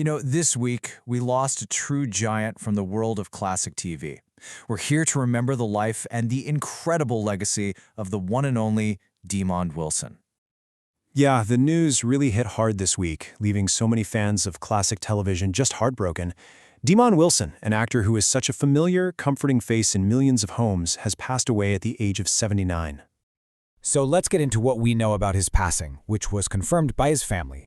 This week, we lost a true giant from the world of classic TV. We're here to remember the life and the incredible legacy of the one and only Demond Wilson. Yeah, the news really hit hard this week, leaving so many fans of classic television just heartbroken. Demond Wilson, an actor who is such a familiar, comforting face in millions of homes, has passed away at the age of 79. So let's get into what we know about his passing, which was confirmed by his family.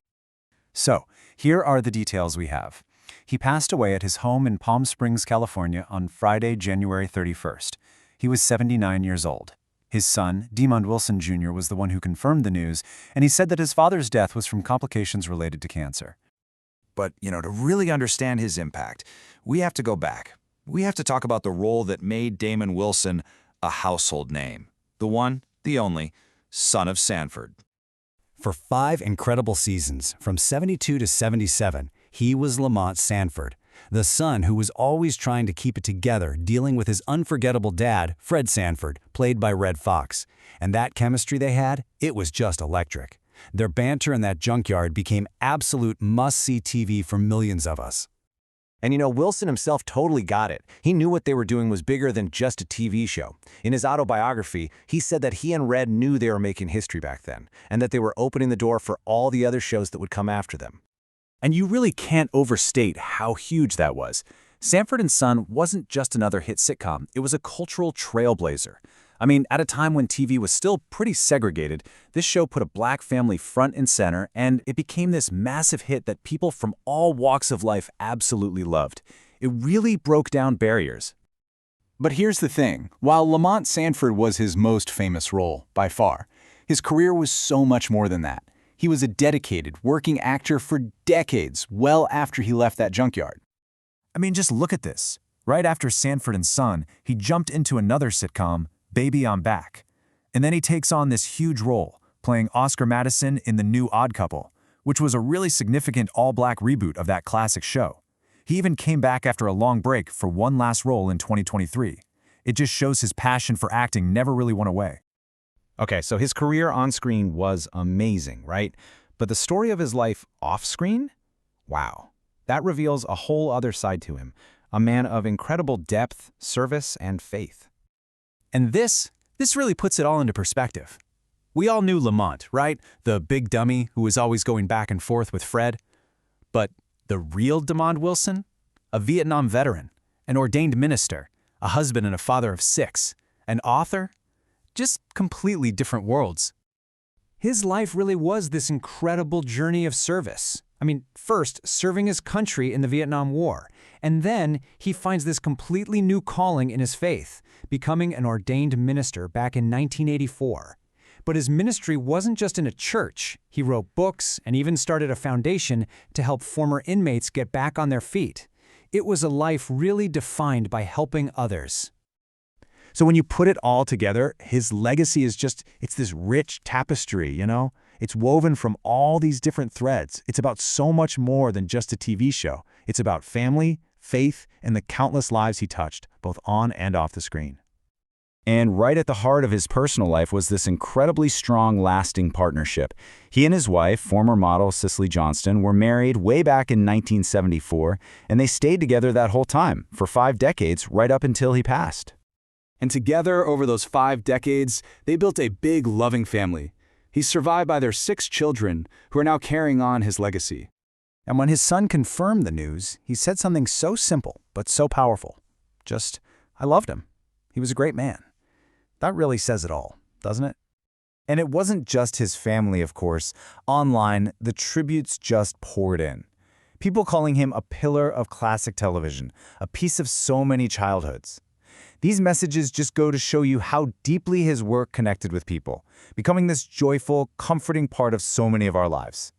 So, here are the details we have. He passed away at his home in Palm Springs, California on Friday, January 31st. He was 79 years old. His son, Demond Wilson Jr., was the one who confirmed the news, and he said that his father's death was from complications related to cancer. But, to really understand his impact, we have to go back. We have to talk about the role that made Demond Wilson a household name. The one, the only, son of Sanford. For 5 incredible seasons, from 72 to 77, he was Lamont Sanford, the son who was always trying to keep it together, dealing with his unforgettable dad, Fred Sanford, played by Foxx. And that chemistry they had, it was just electric. Their banter in that junkyard became absolute must-see TV for millions of us. And Wilson himself totally got it. He knew what they were doing was bigger than just a TV show. In his autobiography, he said that he and Red knew they were making history back then, and that they were opening the door for all the other shows that would come after them. And you really can't overstate how huge that was. Sanford and Son wasn't just another hit sitcom, it was a cultural trailblazer. At a time when TV was still pretty segregated, this show put a black family front and center, and it became this massive hit that people from all walks of life absolutely loved. It really broke down barriers. But here's the thing, while Lamont Sanford was his most famous role, by far, his career was so much more than that. He was a dedicated, working actor for decades, well after he left that junkyard. Just look at this. Right after Sanford and Son, he jumped into another sitcom, Baby, I'm Back. And then he takes on this huge role, playing Oscar Madison in The New Odd Couple, which was a really significant all-black reboot of that classic show. He even came back after a long break for one last role in 2023. It just shows his passion for acting never really went away. Okay, so his career on screen was amazing, right? But the story of his life off screen? Wow. That reveals a whole other side to him, a man of incredible depth, service, and faith. And this really puts it all into perspective. We all knew Lamont, right? The big dummy who was always going back and forth with Fred. But the real Demond Wilson? A Vietnam veteran, an ordained minister, a husband and a father of 6, an author? Just completely different worlds. His life really was this incredible journey of service. First, serving his country in the Vietnam War, and then he finds this completely new calling in his faith, becoming an ordained minister back in 1984. But his ministry wasn't just in a church. He wrote books and even started a foundation to help former inmates get back on their feet. It was a life really defined by helping others. So when you put it all together, his legacy is it's this rich tapestry, It's woven from all these different threads. It's about so much more than just a TV show. It's about family, faith, and the countless lives he touched, both on and off the screen. And right at the heart of his personal life was this incredibly strong, lasting partnership. He and his wife, former model Cicely Johnston, were married way back in 1974, and they stayed together that whole time, for 5 decades, right up until he passed. And together, over those 5 decades, they built a big, loving family. He's survived by their 6 children, who are now carrying on his legacy. And when his son confirmed the news, he said something so simple, but so powerful. I loved him. He was a great man. That really says it all, doesn't it? And it wasn't just his family, of course. Online, the tributes just poured in. People calling him a pillar of classic television, a piece of so many childhoods. These messages just go to show you how deeply his work connected with people, becoming this joyful, comforting part of so many of our lives.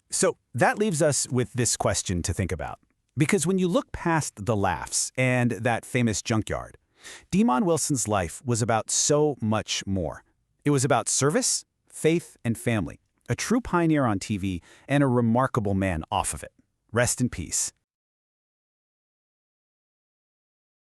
So that leaves us with this question to think about. Because when you look past the laughs and that famous junkyard, Demond Wilson's life was about so much more. It was about service, faith, and family, a true pioneer on TV and a remarkable man off of it. Rest in peace.